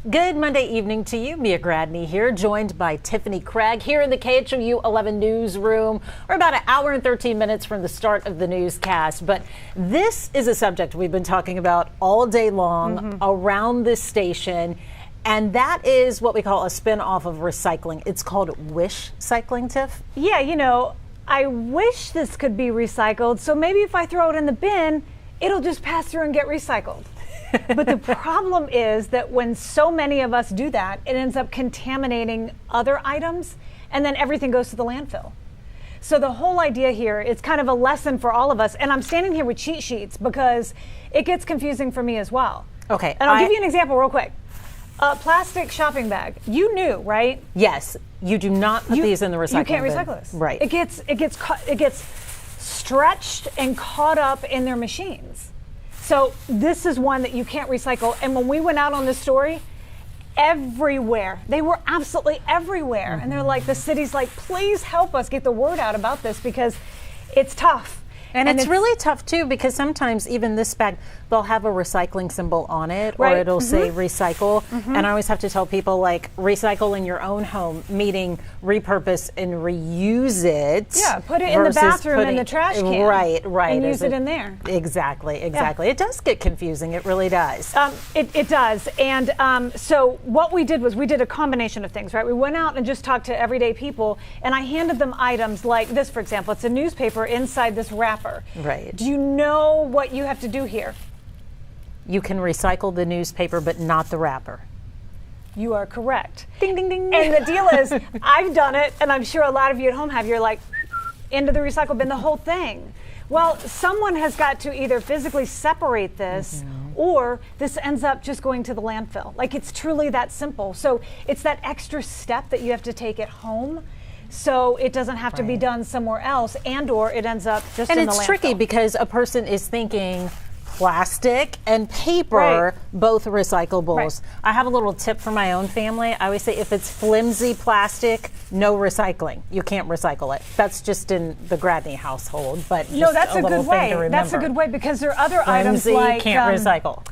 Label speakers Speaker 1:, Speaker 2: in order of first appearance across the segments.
Speaker 1: Good Monday evening to you. Mia Gradney here, joined by Tiffany Craig here in the KHOU 11 newsroom. We're about an hour and 13 minutes from the start of the newscast, but this is a subject we've been talking about all day long around this station, and that is what we call a spin-off of recycling. It's called wishcycling, Tiff.
Speaker 2: Yeah, you know, I wish this could be recycled, so maybe if I throw it in the bin, it'll just pass through and get recycled. But the problem is that when so many of us do that, it ends up contaminating other items, and then everything goes to the landfill. So the whole idea here is kind of a lesson for all of us, and I'm standing here with cheat sheets because it gets confusing for me as well.
Speaker 1: Okay.
Speaker 2: And I'll give you an example real quick. A plastic shopping bag. You knew, right?
Speaker 1: Yes. You do not put these in the recycling bin.
Speaker 2: You can't recycle this.
Speaker 1: Right.
Speaker 2: It gets stretched and caught up in their machines. So this is one that you can't recycle. And when we went out on this story, everywhere, they were absolutely everywhere. And they're like, the city's like, please help us get the word out about this because it's tough.
Speaker 1: And it's really tough too, because sometimes even this bag, they'll have a recycling symbol on it, or it'll say recycle. And I always have to tell people, like, recycle in your own home, meaning repurpose and reuse it.
Speaker 2: Yeah, put it in the bathroom in the trash can.
Speaker 1: Right.
Speaker 2: And use it in there.
Speaker 1: Exactly. Yeah. It does get confusing. It really does.
Speaker 2: It does. And so what we did was we did a combination of things, right? We went out and just talked to everyday people, and I handed them items like this, for example. It's a newspaper inside this wrapper.
Speaker 1: Right.
Speaker 2: Do you know what you have to do here?
Speaker 1: You can recycle the newspaper, but not the wrapper.
Speaker 2: You are correct.
Speaker 1: Ding, ding, ding.
Speaker 2: And the deal is, I've done it, and I'm sure a lot of you at home have. You're like, into the recycle bin, the whole thing. Well, someone has got to either physically separate this, or this ends up just going to the landfill. Like, it's truly that simple. So it's that extra step that you have to take at home, so it doesn't have to be done somewhere else, and or it ends up just in the landfill.
Speaker 1: And it's tricky because a person is thinking plastic and paper, both recyclables. I have a little tip for my own family. I always say if it's flimsy plastic, no recycling. You can't recycle it. That's just in the Gradney household, but
Speaker 2: no, that's a good way. That's a good way because there are other items like
Speaker 1: can't recycle,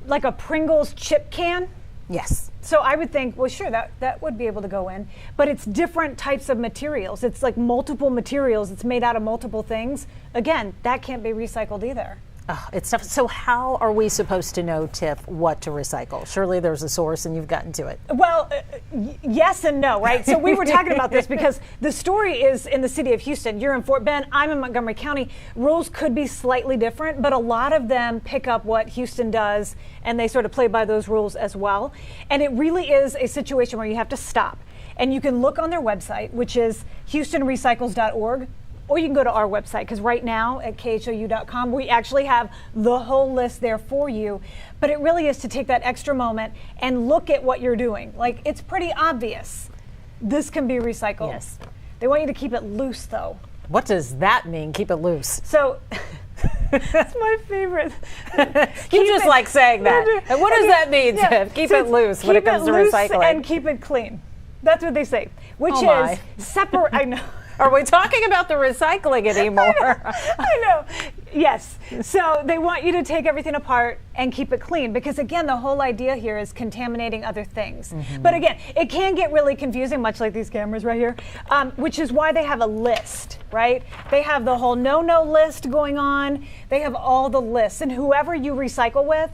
Speaker 2: like a Pringles chip can.
Speaker 1: Yes.
Speaker 2: So I would think, well, sure, that would be able to go in, but it's different types of materials. It's like multiple materials. It's made out of multiple things. Again, that can't be recycled either.
Speaker 1: It's tough. So how are we supposed to know, Tiff, what to recycle? Surely there's a source and you've gotten to it.
Speaker 2: Well, yes and no, right? So we were talking about this because the story is in the city of Houston. You're in Fort Bend. I'm in Montgomery County. Rules could be slightly different, but a lot of them pick up what Houston does and they sort of play by those rules as well. And it really is a situation where you have to stop. And you can look on their website, which is houstonrecycles.org. Or you can go to our website, because right now at KHOU.com, we actually have the whole list there for you. But it really is to take that extra moment and look at what you're doing. Like, it's pretty obvious. This can be recycled.
Speaker 1: Yes.
Speaker 2: They want you to keep it loose, though.
Speaker 1: What does that mean, keep it loose?
Speaker 2: So, that's my favorite.
Speaker 1: You just like saying that. And what does that mean, Tiff? Keep it loose when it comes to recycling.
Speaker 2: And keep it clean. That's what they say. Which is separate. I know.
Speaker 1: Are we talking about the recycling anymore?
Speaker 2: I know. Yes. So they want you to take everything apart and keep it clean because, again, the whole idea here is contaminating other things. But again, it can get really confusing, much like these cameras right here, which is why they have a list, right? They have the whole no-no list going on. They have all the lists. And whoever you recycle with,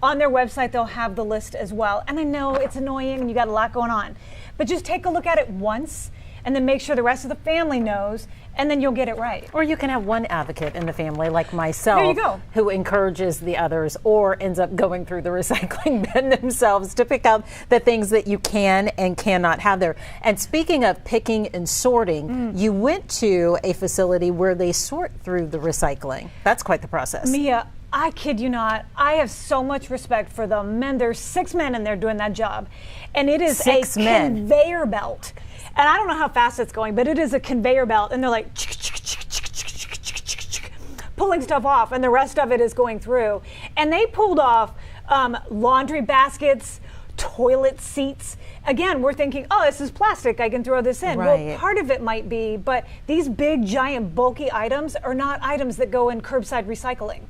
Speaker 2: on their website, they'll have the list as well. And I know it's annoying and you got a lot going on, but just take a look at it once and then make sure the rest of the family knows, and then you'll get it right.
Speaker 1: Or you can have one advocate in the family, like myself,
Speaker 2: there you go,
Speaker 1: who encourages the others or ends up going through the recycling bin themselves to pick out the things that you can and cannot have there. And speaking of picking and sorting, you went to a facility where they sort through the recycling. That's quite the process.
Speaker 2: Mia, I kid you not, I have so much respect for the men. There's 6 men in there doing that job. And it is a conveyor belt. And I don't know how fast it's going, but it is a conveyor belt. And they're like pulling stuff off, and the rest of it is going through. And they pulled off laundry baskets, toilet seats. Again, we're thinking, oh, this is plastic, I can throw this in. Well, part of it might be, but these big, giant, bulky items are not items that go in curbside recycling.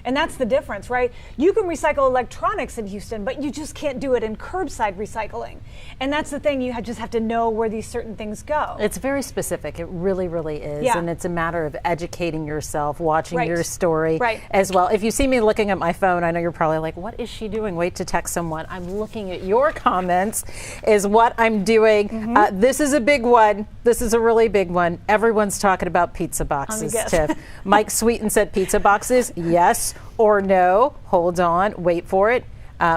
Speaker 2: And that's the difference, right? You can recycle electronics in Houston, but you just can't do it in curbside recycling. And that's the thing, you just have to know where these certain things go.
Speaker 1: It's very specific. It really, really is.
Speaker 2: Yeah.
Speaker 1: And it's a matter of educating yourself, watching
Speaker 2: Right.
Speaker 1: your story
Speaker 2: Right.
Speaker 1: as well. If you see me looking at my phone, I know you're probably like, what is she doing? Wait to text someone. I'm looking at your comments is what I'm doing. This is a big one. This is a really big one. Everyone's talking about pizza boxes, Tiff. Mike Sweeten said pizza boxes, yes or no. Hold on, wait for it.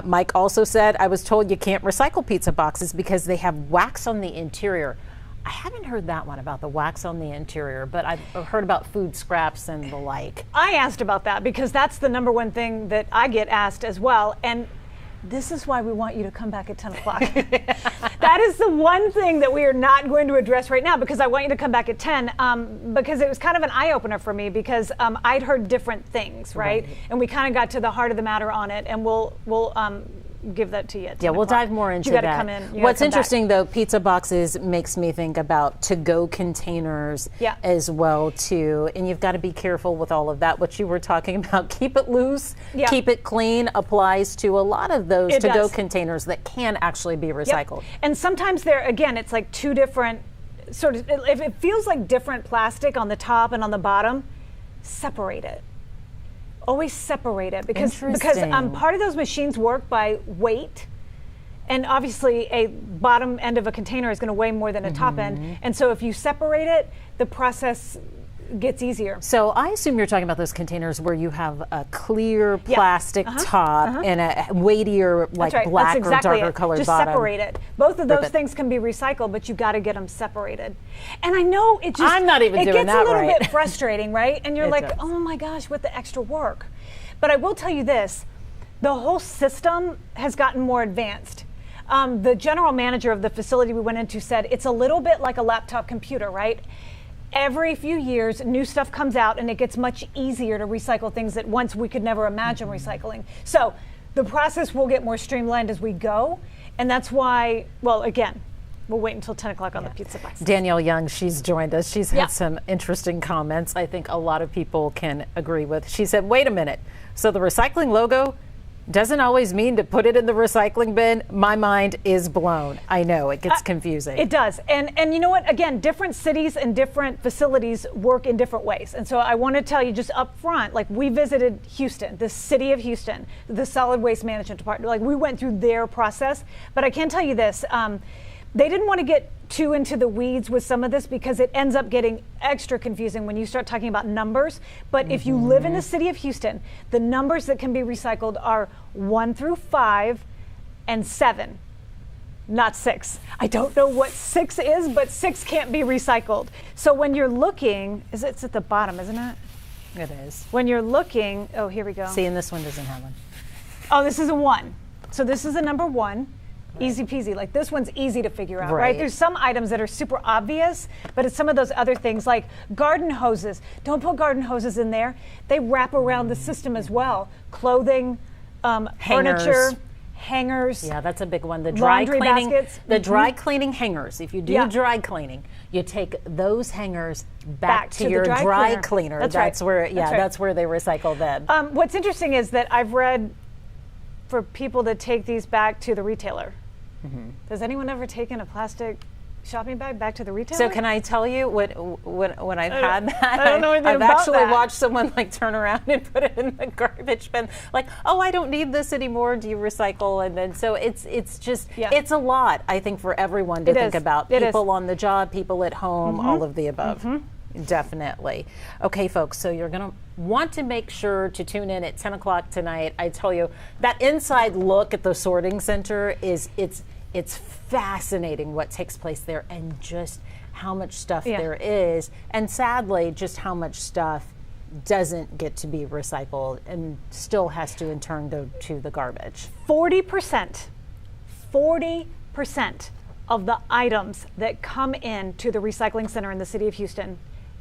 Speaker 1: Mike also said, I was told you can't recycle pizza boxes because they have wax on the interior. I haven't heard that one about the wax on the interior, but I've heard about food scraps and the like.
Speaker 2: I asked about that because that's the number one thing that I get asked as well. And this is why we want you to come back at 10 o'clock. That is the one thing that we are not going to address right now, because I want you to come back at 10, because it was kind of an eye-opener for me, because I'd heard different things, right? And we kind of got to the heart of the matter on it, and we'll give that to you at 10
Speaker 1: Yeah, we'll
Speaker 2: o'clock.
Speaker 1: dive more into
Speaker 2: You gotta
Speaker 1: that.
Speaker 2: come in.
Speaker 1: What's interesting, though, pizza boxes makes me think about to-go containers as well, too. And you've got to be careful with all of that. What you were talking about, keep it loose, keep it clean, applies to a lot of those to-go containers that can actually be recycled.
Speaker 2: And sometimes again, it's like two different sort of, if it feels like different plastic on the top and on the bottom, separate it. Always separate it, because part of those machines work by weight, and obviously a bottom end of a container is going to weigh more than a top end, and so if you separate it, the process gets easier.
Speaker 1: So I assume you're talking about those containers where you have a clear plastic top and a weightier, like black or darker colored
Speaker 2: just
Speaker 1: bottom.
Speaker 2: Separate it. Both of those things can be recycled, but you got to get them separated. And I know it just
Speaker 1: I'm not even doing
Speaker 2: gets
Speaker 1: that
Speaker 2: a little
Speaker 1: right.
Speaker 2: bit frustrating, right? And you're like, oh my gosh, what the extra work. But I will tell you this, the whole system has gotten more advanced. The general manager of the facility we went into said it's a little bit like a laptop computer, right? Every few years, new stuff comes out, and it gets much easier to recycle things that once we could never imagine recycling. So the process will get more streamlined as we go, and that's why, well, again, we'll wait until 10 o'clock on the pizza box.
Speaker 1: Danielle Young, she's joined us. She's had some interesting comments I think a lot of people can agree with. She said, wait a minute, so the recycling logo doesn't always mean to put it in the recycling bin. My mind is blown. I know, it gets confusing.
Speaker 2: It does. And you know what? Again, different cities and different facilities work in different ways. And so I want to tell you just up front, like we visited Houston, the city of Houston, the solid waste management department. Like we went through their process. But I can tell you this, they didn't want to get too into the weeds with some of this because it ends up getting extra confusing when you start talking about numbers. But if you live in the city of Houston, the numbers that can be recycled are 1 through 5 and 7, not 6. I don't know what 6 is, but 6 can't be recycled. So when you're looking, it's at the bottom, isn't it?
Speaker 1: It is.
Speaker 2: When you're looking, oh, here we go.
Speaker 1: See, and this one doesn't have one.
Speaker 2: Oh, this is a 1. So this is a number 1. Easy peasy. Like this one's easy to figure out, right? There's some items that are super obvious, but it's some of those other things like garden hoses. Don't put garden hoses in there. They wrap around the system as well. Clothing, furniture, hangers.
Speaker 1: Yeah, that's a big one. The dry cleaning
Speaker 2: baskets.
Speaker 1: The dry cleaning hangers. If you do dry cleaning, you take those hangers back to your dry cleaner. That's where that's where they recycle them.
Speaker 2: What's interesting is that I've read for people to take these back to the retailer. Has anyone ever taken a plastic shopping bag back to the retailer?
Speaker 1: So can I tell you when I've had that?
Speaker 2: I don't know anything
Speaker 1: I've
Speaker 2: about
Speaker 1: actually
Speaker 2: that.
Speaker 1: watched someone like turn around and put it in the garbage bin. Like, oh, I don't need this anymore. Do you recycle? And then so it's just it's a lot. I think for everyone to think about. People on the job, people at home, all of the above. Definitely. Okay, folks, so you're going to want to make sure to tune in at 10 o'clock tonight. I tell you, that inside look at the sorting center it's fascinating what takes place there and just how much stuff there is. And sadly, just how much stuff doesn't get to be recycled and still has to in turn go to the garbage.
Speaker 2: 40% of the items that come in to the recycling center in the city of Houston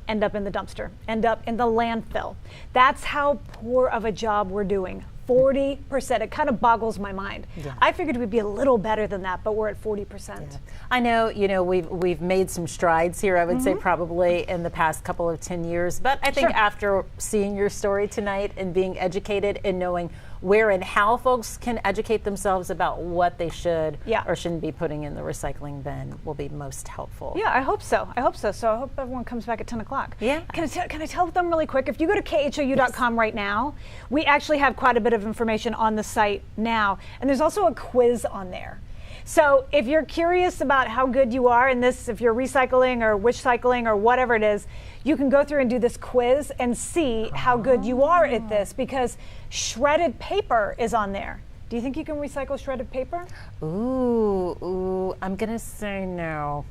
Speaker 2: end up in the dumpster, end up in the landfill. That's how poor of a job we're doing. 40%. It kind of boggles my mind.
Speaker 1: Yeah.
Speaker 2: I figured we'd be a little better than that, but we're at 40%.
Speaker 1: Yeah. I know, we've made some strides here, I would say probably in the past couple of 10 years, but I think after seeing your story tonight and being educated and knowing where and how folks can educate themselves about what they should or shouldn't be putting in the recycling bin will be most helpful.
Speaker 2: Yeah, I hope so. So I hope everyone comes back at 10 o'clock.
Speaker 1: Yeah.
Speaker 2: Can I tell them really quick? If you go to KHOU.com right now, we actually have quite a bit of information on the site now. And there's also a quiz on there. So if you're curious about how good you are in this, if you're recycling or wishcycling or whatever it is, you can go through and do this quiz and see how good you are at this, because shredded paper is on there. Do you think you can recycle shredded paper?
Speaker 1: Ooh, I'm going to say no.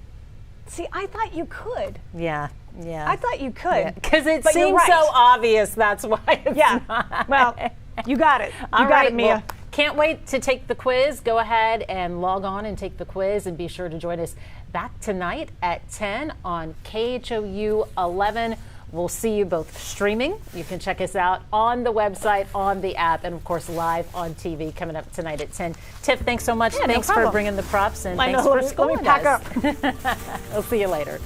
Speaker 2: See, I thought you could.
Speaker 1: Yeah.
Speaker 2: I thought you could.
Speaker 1: Because it seems so obvious, that's why it's not.
Speaker 2: Well, you got it. You got it, Mia.
Speaker 1: Well, can't wait to take the quiz. Go ahead and log on and take the quiz, and be sure to join us back tonight at 10 on KHOU 11. We'll see you both streaming. You can check us out on the website, on the app, and of course live on TV coming up tonight at 10. Tiff, thanks so much.
Speaker 2: Yeah,
Speaker 1: thanks for bringing the props, and thanks for schooling
Speaker 2: us.
Speaker 1: We'll see you later.